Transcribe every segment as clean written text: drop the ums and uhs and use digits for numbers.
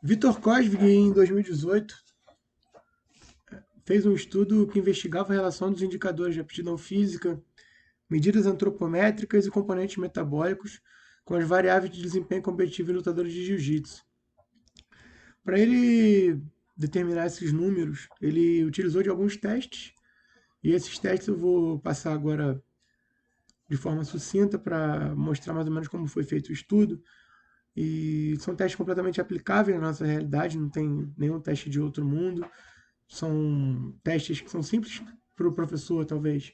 Vitor Cosvig, em 2018, fez um estudo que investigava a relação dos indicadores de aptidão física, medidas antropométricas e componentes metabólicos com as variáveis de desempenho competitivo em lutadores de jiu-jitsu. Para ele determinar esses números, ele utilizou de alguns testes, e esses testes eu vou passar agora de forma sucinta para mostrar mais ou menos como foi feito o estudo. E são testes completamente aplicáveis na nossa realidade, não tem nenhum teste de outro mundo. São testes que são simples para o professor, talvez,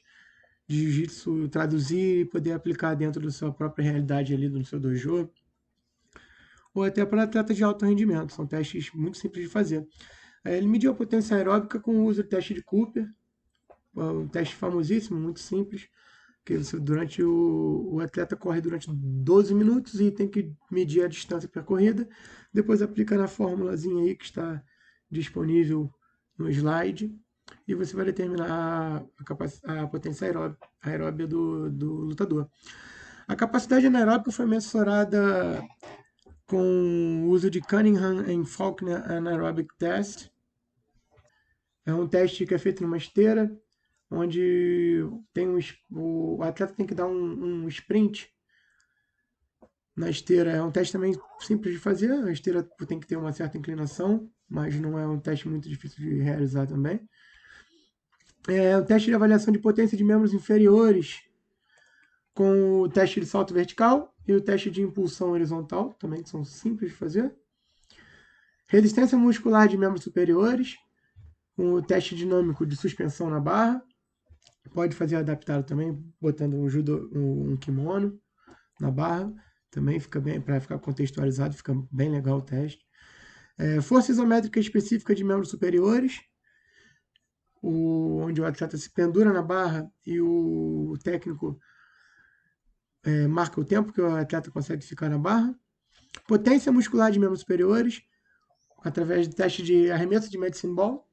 de jiu-jitsu traduzir e poder aplicar dentro da sua própria realidade ali no seu dojo, ou até para atletas de alto rendimento. São testes muito simples de fazer. Ele mediu a potência aeróbica com o uso do teste de Cooper, um teste famosíssimo, muito simples, que durante o atleta corre durante 12 minutos e tem que medir a distância percorrida, depois aplica na formulazinha aí que está disponível no slide, e você vai determinar a potência aeróbia do lutador. A capacidade anaeróbica foi mensurada com o uso de Cunningham and Faulkner Anaerobic Test. É um teste que é feito numa esteira, onde o atleta tem que dar um sprint na esteira. É um teste também simples de fazer, a esteira tem que ter uma certa inclinação, mas não é um teste muito difícil de realizar também. É o teste de avaliação de potência de membros inferiores, com o teste de salto vertical e o teste de impulsão horizontal, também que são simples de fazer. Resistência muscular de membros superiores, com o teste dinâmico de suspensão na barra. Pode fazer adaptado também, botando um kimono na barra. Também fica bem, para ficar contextualizado, fica bem legal o teste. Força isométrica específica de membros superiores, onde o atleta se pendura na barra e o técnico marca o tempo que o atleta consegue ficar na barra. Potência muscular de membros superiores, através do teste de arremesso de medicine ball.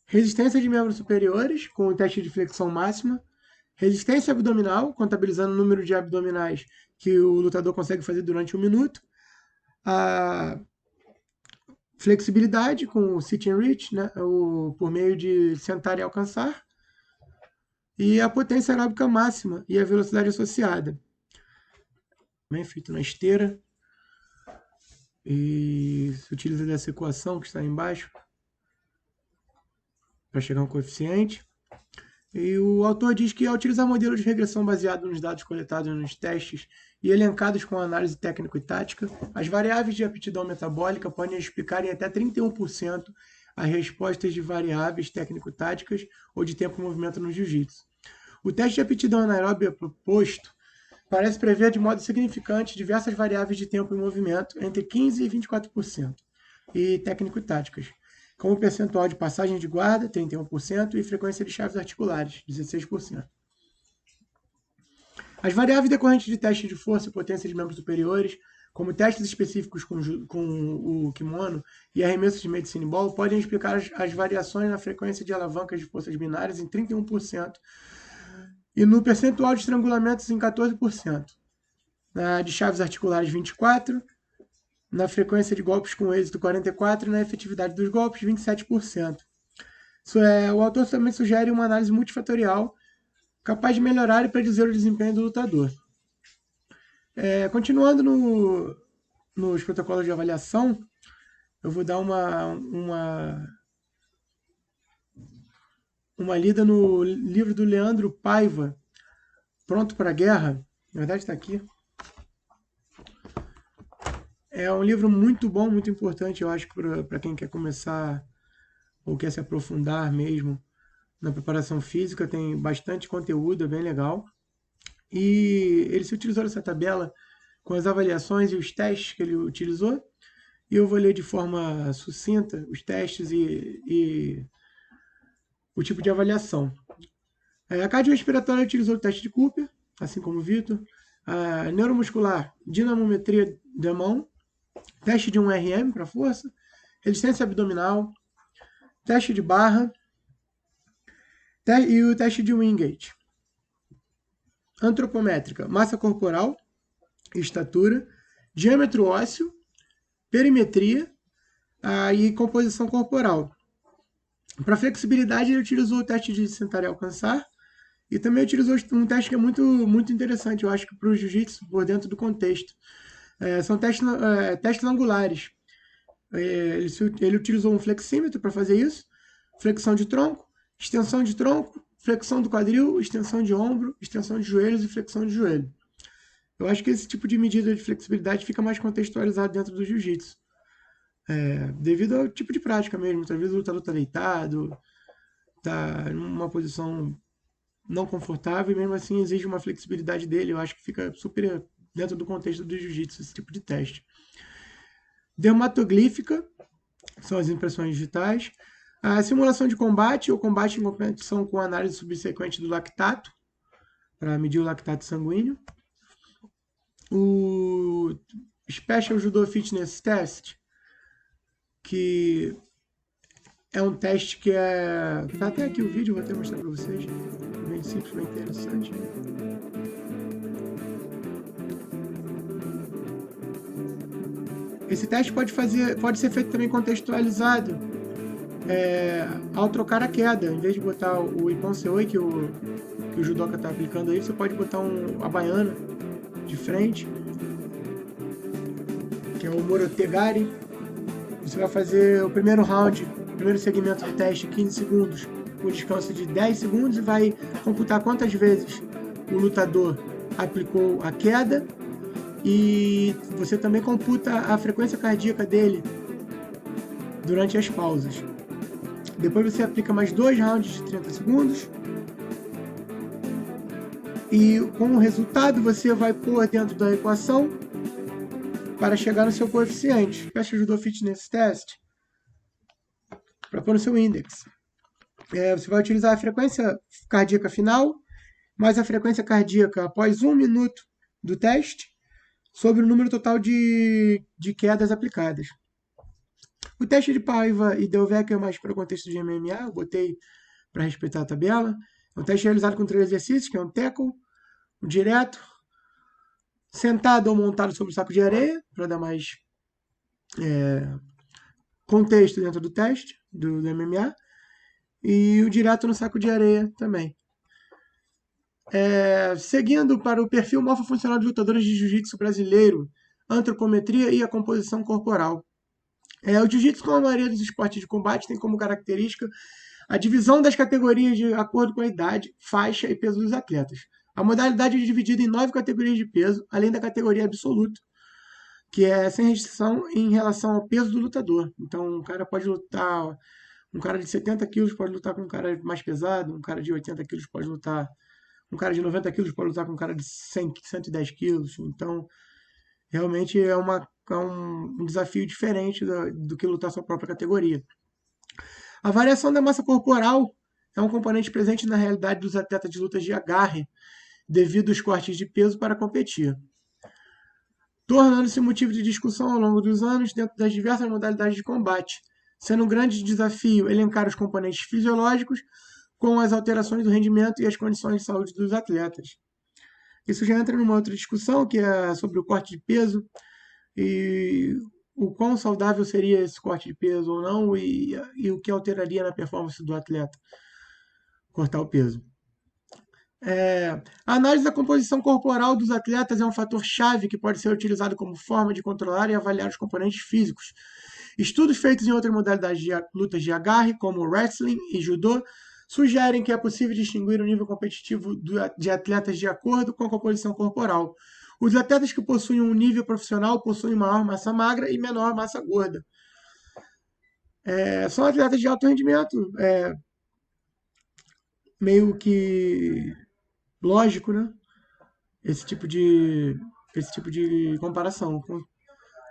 Resistência de membros superiores, com o teste de flexão máxima. Resistência abdominal, contabilizando o número de abdominais que o lutador consegue fazer durante 1 minuto. A flexibilidade com o sit and reach, né, por meio de sentar e alcançar. E a potência aeróbica máxima e a velocidade associada. Também feito na esteira. E se utiliza dessa equação que está aí embaixo para chegar a um coeficiente. E o autor diz que ao utilizar modelo de regressão baseado nos dados coletados nos testes e elencados com análise técnico e tática, as variáveis de aptidão metabólica podem explicar em até 31% as respostas de variáveis técnico-táticas ou de tempo e movimento no jiu-jitsu. O teste de aptidão anaeróbia proposto parece prever de modo significante diversas variáveis de tempo e movimento, entre 15% e 24%, e técnico-táticas, como percentual de passagem de guarda, 31%, e frequência de chaves articulares, 16%. As variáveis decorrentes de testes de força e potência de membros superiores, como testes específicos com o kimono e arremessos de medicine ball, podem explicar as variações na frequência de alavancas de forças binárias em 31% e no percentual de estrangulamentos em 14%, na de chaves articulares 24%, na frequência de golpes com êxito 44% e na efetividade dos golpes 27%. O autor também sugere uma análise multifatorial capaz de melhorar e predizer o desempenho do lutador. Continuando nos protocolos de avaliação, eu vou dar uma lida no livro do Leandro Paiva, Pronto para a Guerra. Na verdade está aqui. É um livro muito bom, muito importante, eu acho, para quem quer começar ou quer se aprofundar mesmo na preparação física. Tem bastante conteúdo, é bem legal. E ele se utilizou dessa tabela com as avaliações e os testes que ele utilizou. E eu vou ler de forma sucinta os testes e o tipo de avaliação. A cardiorrespiratória utilizou o teste de Cooper, assim como o Vitor. A neuromuscular, dinamometria da mão, teste de 1 RM para força, resistência abdominal, teste de barra e o teste de Wingate. Antropométrica, massa corporal, estatura, diâmetro ósseo, perimetria e composição corporal. Para flexibilidade, ele utilizou o teste de sentar e alcançar, e também utilizou um teste que é muito interessante, eu acho que para o jiu-jitsu, por dentro do contexto. São testes angulares. Ele utilizou um flexímetro para fazer isso, flexão de tronco, extensão de tronco, flexão do quadril, extensão de ombro, extensão de joelhos e flexão de joelho. Eu acho que esse tipo de medida de flexibilidade fica mais contextualizado dentro do jiu-jitsu. Devido ao tipo de prática mesmo. Muitas vezes o lutador está deitado, está numa posição não confortável e mesmo assim exige uma flexibilidade dele. Eu acho que fica super dentro do contexto do jiu-jitsu esse tipo de teste. Dermatoglífica, são as impressões digitais. A simulação de combate ou combate em competição com análise subsequente do lactato, para medir o lactato sanguíneo. O Special Judo Fitness Test, que é um teste que é... Tá até aqui o vídeo, vou até mostrar para vocês. Bem simples, bem interessante. Esse teste pode ser feito também contextualizado ao trocar a queda. Em vez de botar o Ippon Seoi, que o judoca está aplicando aí, você pode botar a baiana de frente, que é o Morotegari. Você vai fazer o primeiro round, o primeiro segmento do teste, 15 segundos, com descanso de 10 segundos, e vai computar quantas vezes o lutador aplicou a queda, e você também computa a frequência cardíaca dele durante as pausas. Depois você aplica mais 2 rounds de 30 segundos, e com o resultado você vai pôr dentro da equação para chegar no seu coeficiente. Special Judo Fitness Test, para pôr no seu índice. Você vai utilizar a frequência cardíaca final, mais a frequência cardíaca após 1 minuto do teste, sobre o número total de quedas aplicadas. O teste de Paiva e Delvecq é mais para o contexto de MMA, eu botei para respeitar a tabela. É um teste realizado com 3 exercícios, que é um tackle, um direto, sentado ou montado sobre o saco de areia, para dar mais contexto dentro do teste do MMA, e o direto no saco de areia também. Seguindo para o perfil morfofuncional de lutadores de jiu-jitsu brasileiro, antropometria e a composição corporal. O jiu-jitsu, como a maioria dos esportes de combate, tem como característica a divisão das categorias de acordo com a idade, faixa e peso dos atletas. A modalidade é dividida em 9 categorias de peso, além da categoria absoluta, que é sem restrição em relação ao peso do lutador. Então, um cara pode lutar, um cara de 70 quilos pode lutar com um cara mais pesado, um cara de 80 quilos pode lutar, um cara de 90 quilos pode lutar com um cara de 100, 110 quilos. Então, realmente é um desafio diferente do que lutar sua própria categoria. A variação da massa corporal é um componente presente na realidade dos atletas de lutas de agarre, devido aos cortes de peso para competir, tornando-se motivo de discussão ao longo dos anos dentro das diversas modalidades de combate, sendo um grande desafio elencar os componentes fisiológicos com as alterações do rendimento e as condições de saúde dos atletas. Isso já entra numa outra discussão, que é sobre o corte de peso e o quão saudável seria esse corte de peso ou não, e o que alteraria na performance do atleta cortar o peso. A análise da composição corporal dos atletas é um fator-chave que pode ser utilizado como forma de controlar e avaliar os componentes físicos. Estudos feitos em outras modalidades de lutas de agarre, como wrestling e judô, sugerem que é possível distinguir o nível competitivo de atletas de acordo com a composição corporal. Os atletas que possuem um nível profissional possuem maior massa magra e menor massa gorda. São atletas de alto rendimento, meio que lógico, né? Esse tipo de comparação.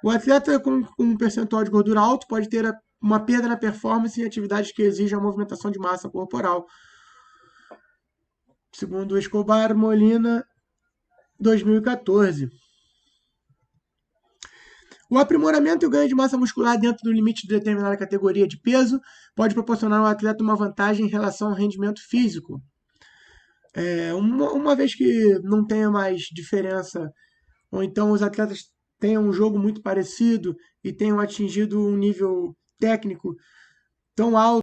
O atleta com um percentual de gordura alto pode ter uma perda na performance em atividades que exigem a movimentação de massa corporal. Segundo Escobar Molina, 2014. O aprimoramento e o ganho de massa muscular dentro do limite de determinada categoria de peso pode proporcionar ao atleta uma vantagem em relação ao rendimento físico. Uma vez que não tenha mais diferença, ou então os atletas tenham um jogo muito parecido e tenham atingido um nível técnico tão alto